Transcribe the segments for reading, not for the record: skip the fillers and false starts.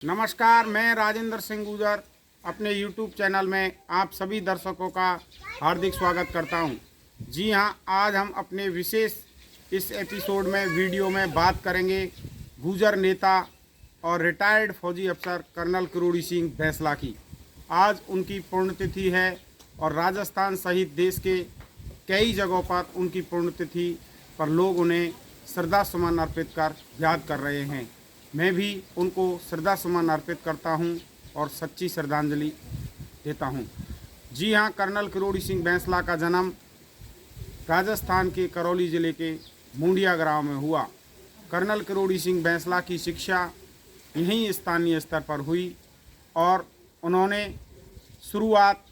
नमस्कार, मैं राजेंद्र सिंह गुजर अपने YouTube चैनल में आप सभी दर्शकों का हार्दिक स्वागत करता हूं। जी हां, आज हम अपने विशेष इस एपिसोड में वीडियो में बात करेंगे गुजर नेता और रिटायर्ड फौजी अफसर कर्नल किरोड़ी सिंह बैंसला की। आज उनकी पुण्यतिथि है और राजस्थान सहित देश के कई जगहों पर उनकी पुण्यतिथि पर लोग उन्हें श्रद्धा सुमन अर्पित कर याद कर रहे हैं। मैं भी उनको श्रद्धा सुमन अर्पित करता हूं और सच्ची श्रद्धांजलि देता हूं। जी हां, कर्नल किरोड़ी सिंह बैंसला का जन्म राजस्थान के करौली ज़िले के मुंडिया गांव में हुआ। कर्नल किरोड़ी सिंह बैंसला की शिक्षा यहीं स्थानीय स्तर पर हुई और उन्होंने शुरुआत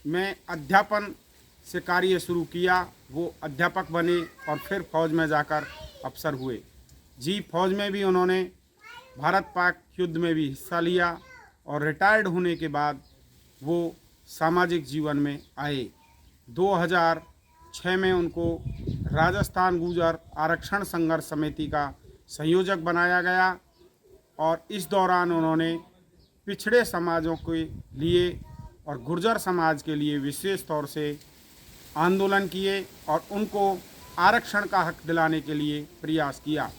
में अध्यापन से कार्य शुरू किया। वो अध्यापक बने और फिर फौज में जाकर अफसर हुए। जी, फौज में भी उन्होंने भारत पाक युद्ध में भी हिस्सा लिया और रिटायर्ड होने के बाद वो सामाजिक जीवन में आए। 2006 में उनको राजस्थान गुर्जर आरक्षण संघर्ष समिति का संयोजक बनाया गया और इस दौरान उन्होंने पिछड़े समाजों के लिए और गुर्जर समाज के लिए विशेष तौर से आंदोलन किए और उनको आरक्षण का हक दिलाने के लिए प्रयास किया।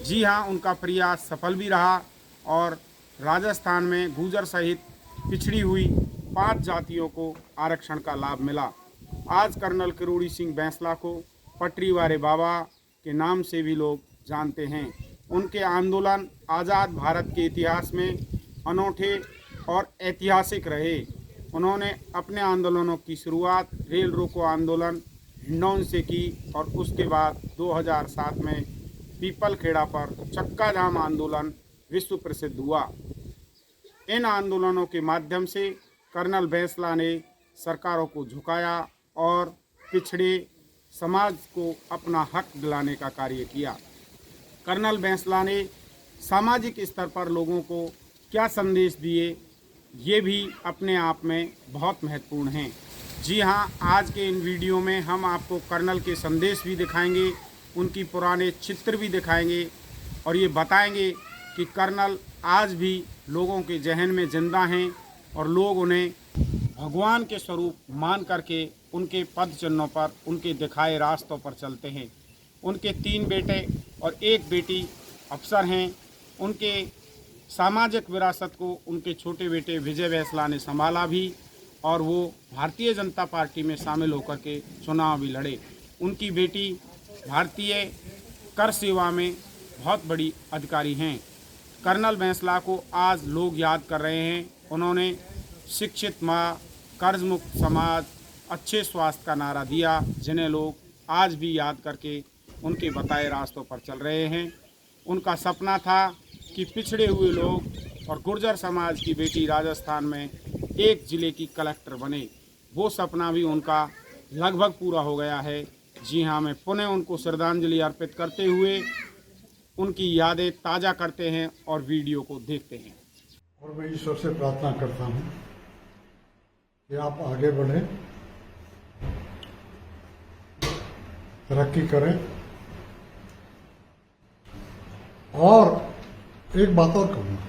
जी हाँ, उनका प्रयास सफल भी रहा और राजस्थान में गुर्जर सहित पिछड़ी हुई 5 जातियों को आरक्षण का लाभ मिला। आज कर्नल किरोड़ी सिंह बैंसला को पटरी वाले बाबा के नाम से भी लोग जानते हैं। उनके आंदोलन आज़ाद भारत के इतिहास में अनूठे और ऐतिहासिक रहे। उन्होंने अपने आंदोलनों की शुरुआत रेल रोको आंदोलन हिंडौन से की और उसके बाद 2007 में पीपल खेड़ा पर चक्का जाम आंदोलन विश्व प्रसिद्ध हुआ। इन आंदोलनों के माध्यम से कर्नल बैंसला ने सरकारों को झुकाया और पिछड़े समाज को अपना हक दिलाने का कार्य किया। कर्नल बैंसला ने सामाजिक स्तर पर लोगों को क्या संदेश दिए, ये भी अपने आप में बहुत महत्वपूर्ण हैं। जी हाँ, आज के इन वीडियो में हम आपको कर्नल के संदेश भी दिखाएंगे, उनकी पुराने चित्र भी दिखाएंगे और ये बताएंगे कि कर्नल आज भी लोगों के जहन में जिंदा हैं और लोग उन्हें भगवान के स्वरूप मान करके उनके पद चिन्हों पर, उनके दिखाए रास्तों पर चलते हैं। उनके 3 बेटे और 1 बेटी अफसर हैं। उनके सामाजिक विरासत को उनके छोटे बेटे विजय बैंसला ने संभाला भी और वो भारतीय जनता पार्टी में शामिल होकर के चुनाव भी लड़े। उनकी बेटी भारतीय कर सेवा में बहुत बड़ी अधिकारी हैं। कर्नल बैंसला को आज लोग याद कर रहे हैं। उन्होंने शिक्षित माँ, कर्ज मुक्त समाज, अच्छे स्वास्थ्य का नारा दिया, जिन्हें लोग आज भी याद करके उनके बताए रास्तों पर चल रहे हैं। उनका सपना था कि पिछड़े हुए लोग और गुर्जर समाज की बेटी राजस्थान में एक ज़िले की कलेक्टर बने। वो सपना भी उनका लगभग पूरा हो गया है। जी हाँ, मैं पुनः उनको श्रद्धांजलि अर्पित करते हुए उनकी यादें ताज़ा करते हैं और वीडियो को देखते हैं। और मैं ईश्वर से प्रार्थना करता हूँ कि आप आगे बढ़ें, तरक्की करें। और एक बात और कहूँगा,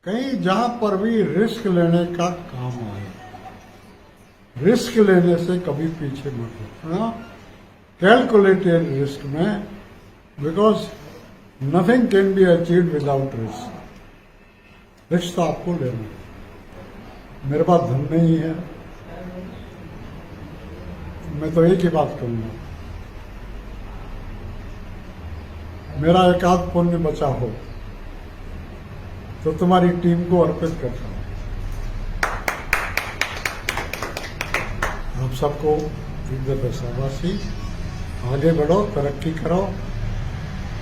कहीं जहाँ पर भी रिस्क लेने का काम आए, रिस्क लेने से कभी पीछे मत हटना। कैलकुलेटेड रिस्क में, because nothing can be achieved without risk. Risk तो आपको लेना है। मेरे पास धन नहीं है, मैं तो एक ही बात करूंगा, मेरा एक आध पुण्य बचा हो तो तुम्हारी टीम को अर्पित करता हूं। आप सबको दीर्घ शाबाशी, आगे बढ़ो, तरक्की करो,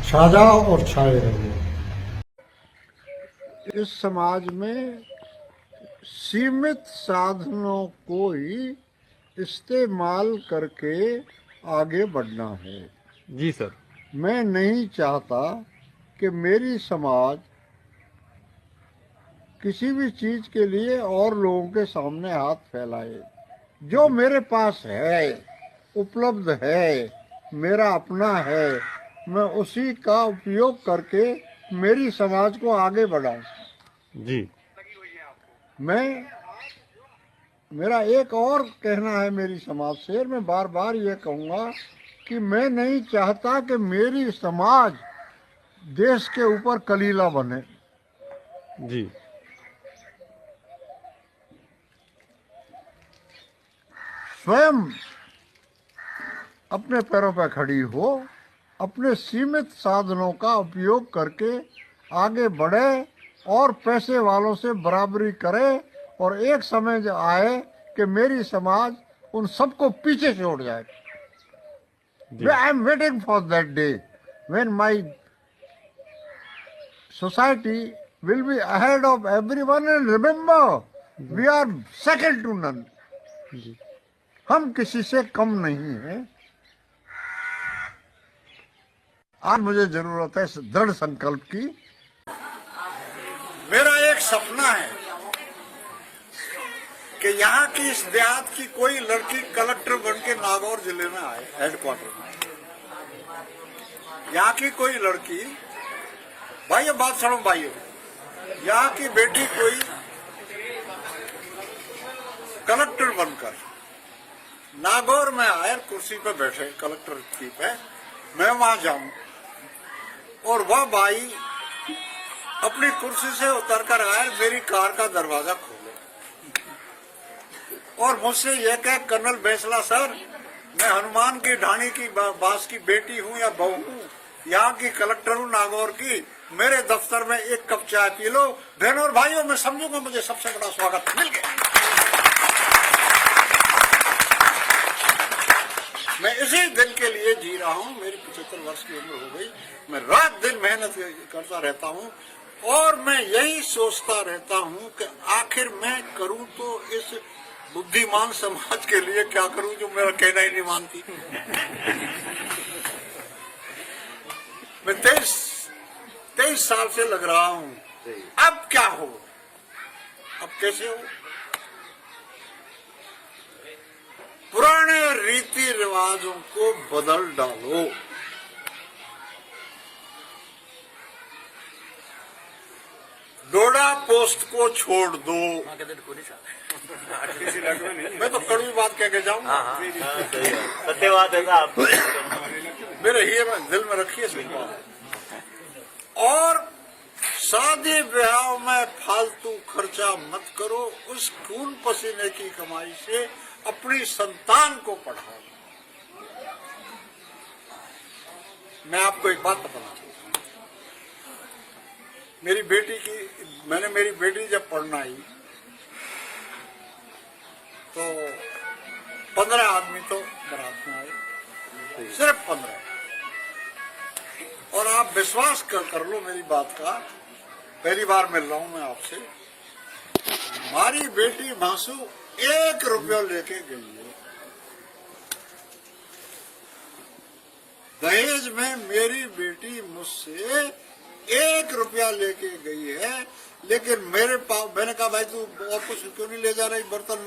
छा जाओ और छाए रहो। इस समाज में सीमित साधनों को ही इस्तेमाल करके आगे बढ़ना है। जी सर। मैं नहीं चाहता कि मेरी समाज किसी भी चीज के लिए और लोगों के सामने हाथ फैलाए। जो मेरे पास है, उपलब्ध है, मेरा अपना है, मैं उसी का उपयोग करके मेरी समाज को आगे बढ़ाऊं। जी मेरा एक और कहना है मेरी समाज से, मैं बार बार ये कहूँगा कि मैं नहीं चाहता कि मेरी समाज देश के ऊपर कलीला बने। जी स्वयं अपने पैरों पर खड़ी हो, अपने सीमित साधनों का उपयोग करके आगे बढ़े और पैसे वालों से बराबरी करे, और एक समय जो आए कि मेरी समाज उन सबको पीछे छोड़ जाए। I am waiting for that day when my society will be ahead of everyone, and remember we are second to none. हम किसी से कम नहीं है। आज मुझे जरूरत है इस दृढ़ संकल्प की। मेरा एक सपना है कि यहाँ की इस देहात की कोई लड़की कलेक्टर बन के नागौर जिले में आए, हेडक्वार्टर में। यहाँ की कोई लड़की, भाइयों बात सुनो भाइयों, यहाँ की बेटी कोई कलेक्टर बनकर नागौर में आए, कुर्सी पे बैठे कलेक्टर की पे, मैं वहां जाऊं और वह भाई अपनी कुर्सी से उतरकर आए, मेरी कार का दरवाजा खोले और मुझसे यह कहे, कर्नल बैसला सर, मैं हनुमान की ढाणी की बास की बेटी हूं या बहू हूं, यहाँ की कलेक्टर हूं नागौर की, मेरे दफ्तर में एक कप चाय पी लो। बहनों और भाइयों, मैं समझूंगा मुझे सबसे बड़ा स्वागत मिल गया। मैं इसी दिन के लिए जी रहा हूं। मेरी 75 वर्ष की उम्र हो गई, मैं रात दिन मेहनत करता रहता हूं और मैं यही सोचता रहता हूं कि आखिर मैं करूं तो इस बुद्धिमान समाज के लिए क्या करूं जो मेरा कहना ही नहीं मानती। मैं 23 साल से लग रहा हूं। अब क्या हो, अब कैसे हो? पुराने रीति रिवाजों को बदल डालो। डोडा पोस्ट को छोड़ दो। मैं तो कड़वी बात कह के जाऊँ। सत्यवाद है साहब। मेरे ही दिल में रखिए इस बात। और शादी ब्याह में फालतू खर्चा मत करो। उस खून पसीने की कमाई से अपनी संतान को पढ़ाओ। मैं आपको एक बात बताना चाहता हूँ। मैंने मेरी बेटी जब पढ़ना आई तो 15 आदमी तो बारात में आए, सिर्फ 15। और आप विश्वास कर लो मेरी बात का, पहली बार मिल रहा हूं मैं आपसे। हमारी बेटी मासू 1 रुपया लेके गई है दहेज में। मेरी बेटी मुझसे 1 रुपया लेके गई है, लेकिन मैंने कहा भाई तू और कुछ क्यों नहीं ले जा रही, बर्तन,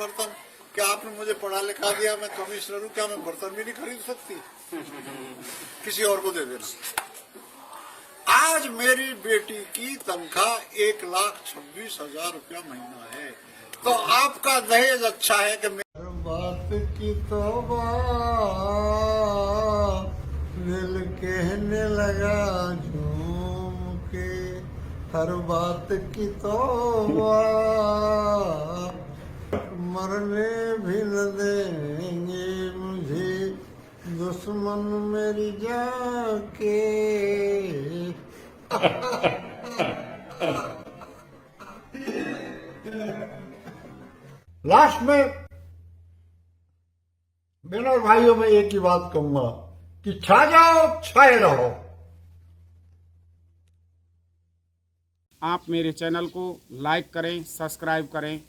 क्या आपने मुझे पढ़ा लिखा दिया, मैं कमिश्नर हूं, क्या मैं बर्तन भी नहीं खरीद सकती? किसी और को दे देना। आज मेरी बेटी की तनख्वाह 1,26,000 रुपया महीना है। तो आपका दहेज अच्छा है कि हर बात की तौबा दिल कहने लगा झूम के, हर बात की तौबा मरने भी न देंगे मुझे दुश्मन मेरी जाके। लास्ट में बहनों और भाइयों में एक ही बात कहूंगा कि छा जाओ, छाए रहो। आप मेरे चैनल को लाइक करें, सब्सक्राइब करें